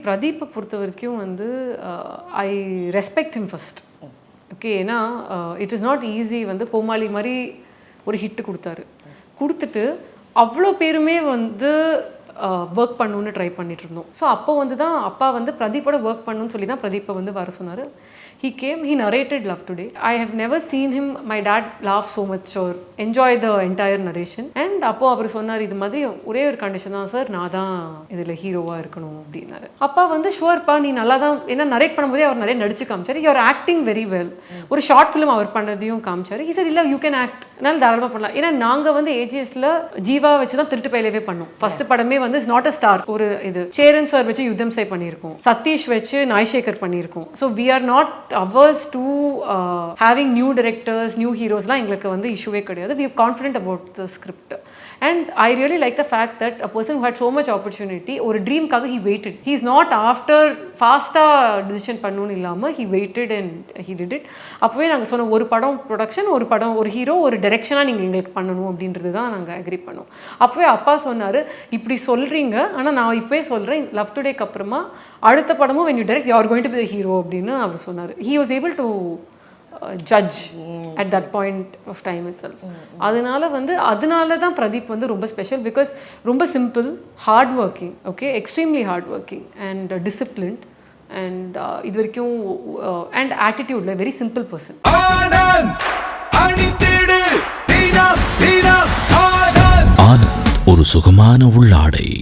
பிரதீப்பை பொறுத்த வரைக்கும் வந்து I respect him first. Okay, ஏன்னா இட் இஸ் நாட் ஈஸி. வந்து கோமாளி மாதிரி ஒரு ஹிட்டு கொடுத்துட்டு அவ்வளோ பேருமே வந்து ஒர்க் பண்ணணுன்னு ட்ரை பண்ணிட்டு இருந்தோம். ஸோ அப்போ வந்து தான் அப்பா வந்து பிரதீப்போட ஒர்க் பண்ணணும்னு சொல்லி தான் பிரதீப்பை வந்து வர சொன்னார். He came, he narrated Love Today. I have never seen him, my dad, laugh so much or enjoy the entire narration. And அப்போ அவர் சொன்னார், இது மாதிரி ஒரே ஒரு கண்டிஷன் தான் சார், நான் தான் இதில் ஹீரோவாக இருக்கணும் அப்படின்னாரு. அப்பா வந்து ஷுவர்ப்பா, நீ நல்லா தான், ஏன்னா நரேட் பண்ணும்போதே அவர் நிறைய நடிச்சு காமிச்சார். You're acting very well. ஒரு ஷார்ட் ஃபிலிம் அவர் பண்ணதையும் காமிச்சார். he said, இல்லை யூ கேன் ஆக்ட், என்னால் தாராளமாக பண்ணலாம். ஏன்னா நாங்கள் வந்து ஏஜிஎஸ்ல ஜீவா வச்சு தான் திருட்டு பயிலவே பண்ணோம். ஃபர்ஸ்ட் படமே வந்து இஸ் நாட் அ ஸ்டார். ஒரு இது சேரன் சார் வச்சு யுத்தம் சை பண்ணியிருக்கோம், சதீஷ் வச்சு நாய்சேகர் பண்ணியிருக்கோம். So we are not averse to having new directors, new heroes la engalukku vandu issue kediyadu. We are confident about the script and I really like the fact that a person who had so much opportunity or a dream kaga he waited. He is not after fast decision pannonu illama he waited and he did it. அப்பவே நாங்க சொன்ன ஒரு படம் production, ஒரு படம், ஒரு hero, ஒரு டைரக்ஷனா நீங்க எங்களுக்கு பண்ணணும் அப்படின்றது தான் நாங்க அக்ரி பண்ணோம். அப்பவே அப்பா சொன்னாரு, இப்படி சொல்றீங்க, ஆனா நான் இப்பவே சொல்றேன், லவ் டுடேக்கு அப்புறமா அடுத்த படமும் when you direct you are going to be the hero அப்படின்னு அவர் சொன்னார். He was able to judge at that point of time itself. அதனால தான் பிரதீப் வந்து ரொம்ப ஸ்பெஷல். பிகாஸ் ரொம்ப simple, hard working, okay, extremely hard working and disciplined and இது வரைக்கும் and ஆட்டிடியூட்ல very simple person. Anand ஒரு சுகமான உள்ளாடை.